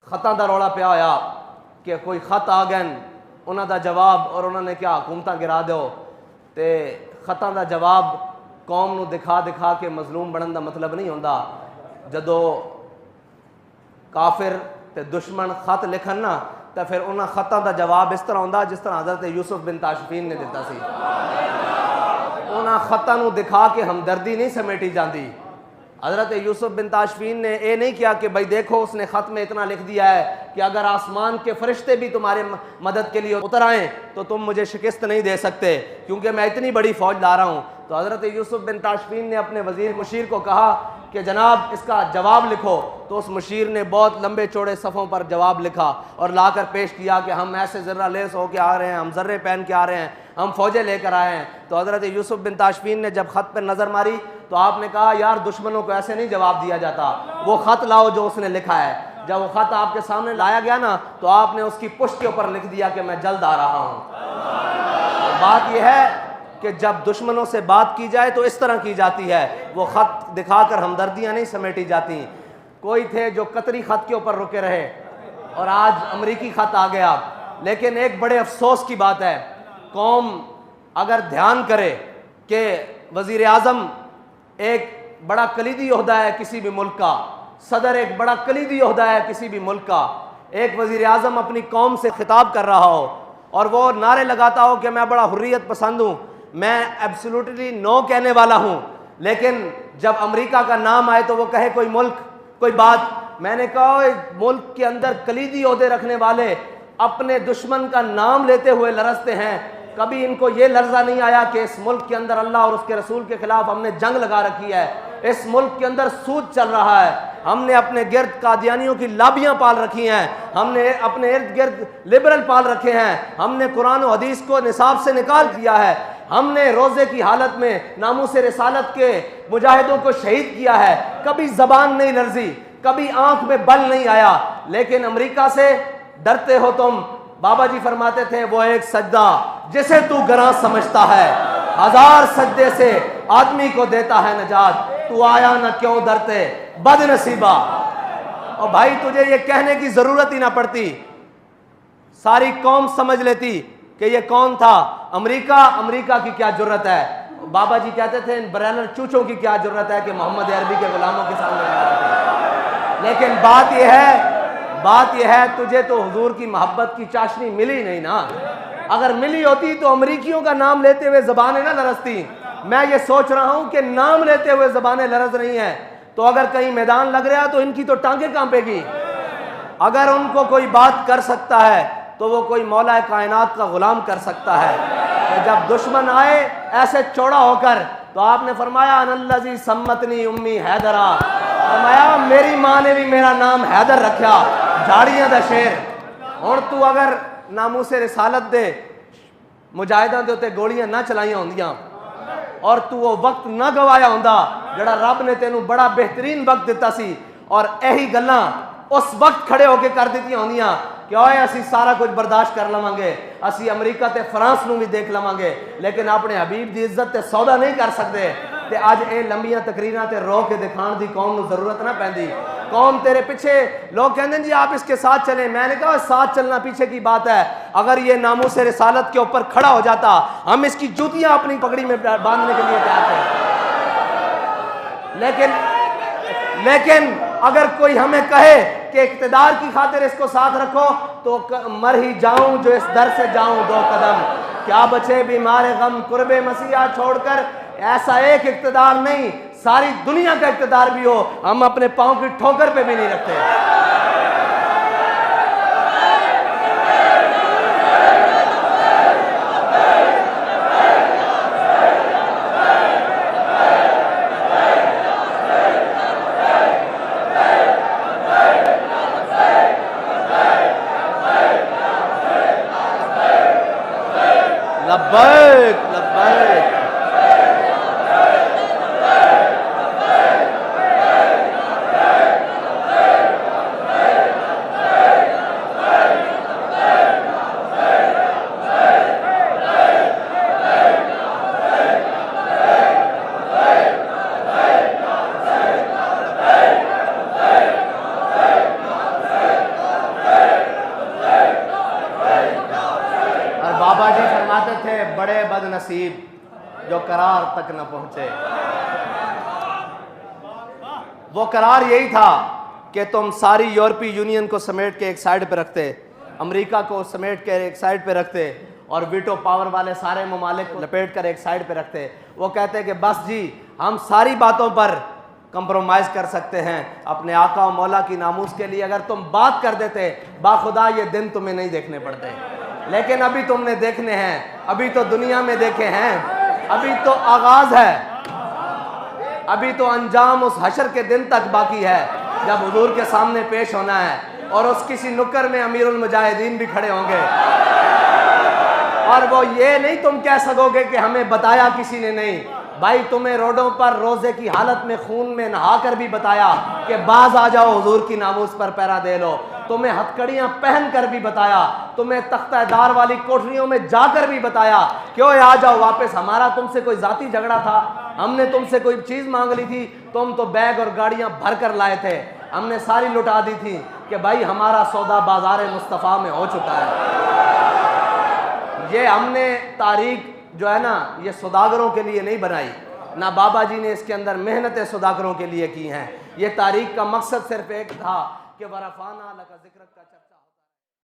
खतां दा रौला पिया होया कि कोई खत आ गए उन्हां दा जवाब और उन्होंने क्या हुकूमतां गिरा दो। तो खतां दा जवाब कौम नूं दिखा दिखा के मजलूम बनने का मतलब नहीं होंदा। जदों काफिर ते दुश्मन खत लिखन ना तो फिर उन्हां खतां दा जवाब इस तरह होंदा जिस तरह हज़रत यूसुफ बिन ताशफीन ने दिता सी। उन्हां खतां नूं दिखा के हमदर्दी नहीं समेटी जाती। हज़रत यूसुफ बिन ताशफीन ने यह नहीं किया कि भाई देखो उसने ख़त में इतना लिख दिया है कि अगर आसमान के फरिश्ते भी तुम्हारे मदद के लिए उतर आएँ तो तुम मुझे शिकस्त नहीं दे सकते क्योंकि मैं इतनी बड़ी फ़ौज ला रहा हूँ। तो हज़रत यूसुफ बिन ताशफीन ने अपने वज़ीर मुशीर को कहा कि जनाब इसका जवाब लिखो। तो उस मुशीर ने बहुत लंबे चौड़े सफ़ों पर जवाब लिखा और लाकर पेश किया कि हम ऐसे ज़र्रा लेस होकर आ रहे हैं, हम ज़र्रे पहन के आ रहे हैं, हम फ़ौजें लेकर आए हैं। तो हज़रत यूसुफ बिन ताशफीन ने जब ख़त पर नज़र मारी तो आपने कहा यार दुश्मनों को ऐसे नहीं जवाब दिया जाता, वो ख़त लाओ जो उसने लिखा है। जब वो ख़त आपके सामने लाया गया ना तो आपने उसकी पुष्ट के ऊपर लिख दिया कि मैं जल्द आ रहा हूँ। बात यह है कि जब दुश्मनों से बात की जाए तो इस तरह की जाती है, वो ख़त दिखाकर हमदर्दियाँ नहीं समेटी जाती। कोई थे जो कतरी ख़त के ऊपर रुके रहे और आज अमरीकी ख़त आ गया। लेकिन एक बड़े अफसोस की बात है, कौम अगर ध्यान करे कि वज़ीर आज़म एक बड़ा कलीदी ओहदा है किसी भी मुल्क का, सदर एक बड़ा कलीदी ओहदा है किसी भी मुल्क का, एक वज़ीर आज़म अपनी कौम से खिताब कर रहा हो और वो नारे लगाता हो कि मैं बड़ा हुर्रियत पसंद हूँ, मैं एब्सोल्युटली नो कहने वाला हूँ, लेकिन जब अमेरिका का नाम आए तो वो कहे कोई मुल्क कोई बात। मैंने कहा मुल्क के अंदर कलीदी ओहदे रखने वाले अपने दुश्मन का नाम लेते हुए लरजते हैं। कभी इनको ये लर्जा नहीं आया कि इस मुल्क के अंदर अल्लाह और उसके रसूल के खिलाफ हमने जंग लगा रखी है, इस मुल्क के अंदर सूद चल रहा है, हमने अपने गिर्द कादियानियों की लाबियाँ पाल रखी हैं, हमने अपने इर्द गिर्द लिबरल पाल रखे हैं, हमने कुरान और हदीस को निसाब से निकाल दिया है, हमने रोज़े की हालत में नामूस रिसालत के मुजाहिदों को शहीद किया है। कभी ज़बान नहीं लर्जी, कभी आंख में बल नहीं आया। लेकिन अमेरिका से डरते हो तुम। बाबा जी फरमाते थे वो एक सजदा जिसे तू गरां समझता है, 1000 सजदे से आदमी को देता है नजात, तू आया ना क्यों डरते बदनसीबा। और भाई तुझे ये कहने की जरूरत ही ना पड़ती, सारी कौम समझ लेती कि ये कौन था। अमेरिका की क्या जरूरत है। बाबा जी कहते थे इन ब्रैलर चूचों की क्या जरूरत है कि मोहम्मद अरबी के गुलामों के सामने। लेकिन बात यह है तुझे तो हुजूर की मोहब्बत की चाशनी मिली नहीं ना। अगर मिली होती तो अमरीकियों का नाम लेते हुए ज़बानें ना लरजती। मैं ये सोच रहा हूं कि नाम लेते हुए ज़बानें लरज रही हैं, तो अगर कहीं मैदान लग रहा तो इनकी तो टांगें कांपेगी। अगर उनको कोई बात कर सकता है तो वो कोई मौला कायनात का गुलाम कर सकता है। तो जब दुश्मन आए ऐसे चौड़ा होकर, तो आपने फरमाया अनल्लज़ी सम्मतनी उम्मी हैदरा, फरमाया मेरी माँ ने भी मेरा नाम हैदर रखा, झाड़ियां दा शेर। और तू अगर नामूसे रिसालत दे मुजाहिदां दे उत्ते गोलियां ना चलाइयां होंदियां और तू वो वक्त ना गवाया होंदा जड़ा रब ने तेनू बड़ा बेहतरीन वक्त दिता सी, और यही गल्लां उस वक्त खड़े होके कर दित्तियां होंदियां कि ओए असी सारा कुछ बर्दाश्त कर लवांगे, असी अमरीका ते फ्रांस नू भी देख लवांगे, लेकिन अपने हबीब दी इज्जत ते सौदा नहीं कर सकते। ते अज ये लंबियां तकरीरां ते रो के दिखाण दी कौम नू जरूरत ना पैंदी। कौम तेरे पीछे, लोग कहते हैं जी आप इसके साथ चलें। मैंने कहा साथ चलना पीछे की बात है। अगर ये नामूस रिसालत के ऊपर खड़ा हो जाता, हम इसकी जूतियां अपनी पगड़ी में बांधने के लिए तैयार थे। लेकिन अगर कोई हमें कहे कि इक़्तिदार की खातिर इसको साथ रखो, तो मर ही जाऊं जो इस दर से जाऊं 2 कदम, क्या बचे बीमार गम कुर्बे मसीहा छोड़कर। ऐसा एक इक़्तिदार नहीं, सारी दुनिया का इक़्तिदार भी हो, हम अपने पांव की ठोकर पे भी नहीं रखते। लब्बैक लब्बैक। बड़े बदनसीब जो करार तक न पहुंचे। वो करार यही था कि तुम सारी यूरोपीय यूनियन को समेट के एक साइड पे रखते, अमेरिका को समेट के एक साइड पे रखते और वीटो पावर वाले सारे ममालिक को लपेट कर एक साइड पे रखते। वो कहते कि बस जी हम सारी बातों पर कंप्रोमाइज़ कर सकते हैं, अपने आका और मौला की नामूस के लिए अगर तुम बात कर देते, बाखुदा ये दिन तुम्हें नहीं देखने पड़ते। लेकिन अभी तुमने देखने हैं, अभी तो दुनिया में देखे हैं, अभी तो आगाज़ है, अभी तो अंजाम उस हशर के दिन तक बाकी है जब हुजूर के सामने पेश होना है और उस किसी नुक्कर में अमीरुल मुजाहिदीन भी खड़े होंगे और वो ये नहीं तुम कह सकोगे कि हमें बताया किसी ने नहीं। भाई तुम्हें रोडों पर रोजे की हालत में खून में नहा कर भी बताया कि बाज आ जाओ हुजूर की नामूस पर पहरा दे लो। तुम्हें हथकड़ियां पहन कर भी बताया, तुम्हें तख्तादार वाली कोठरियों में जाकर भी बताया क्यों आ जाओ वापस, हमारा तुमसे कोई जाती झगड़ा था, हमने तुमसे कोई चीज़ मांग ली थी, तुम तो बैग और गाड़ियां भर कर लाए थे, हमने सारी लुटा दी थी कि भाई हमारा सौदा बाजार मुस्तफ़ा में हो चुका है। ये हमने तारीख जो है ना ये सौदागरों के लिए नहीं बनाई, ना बाबा जी ने इसके अंदर मेहनतें सौदागरों के लिए की हैं। ये तारीख का मकसद सिर्फ एक था कि वरफाना लका ज़िक्र का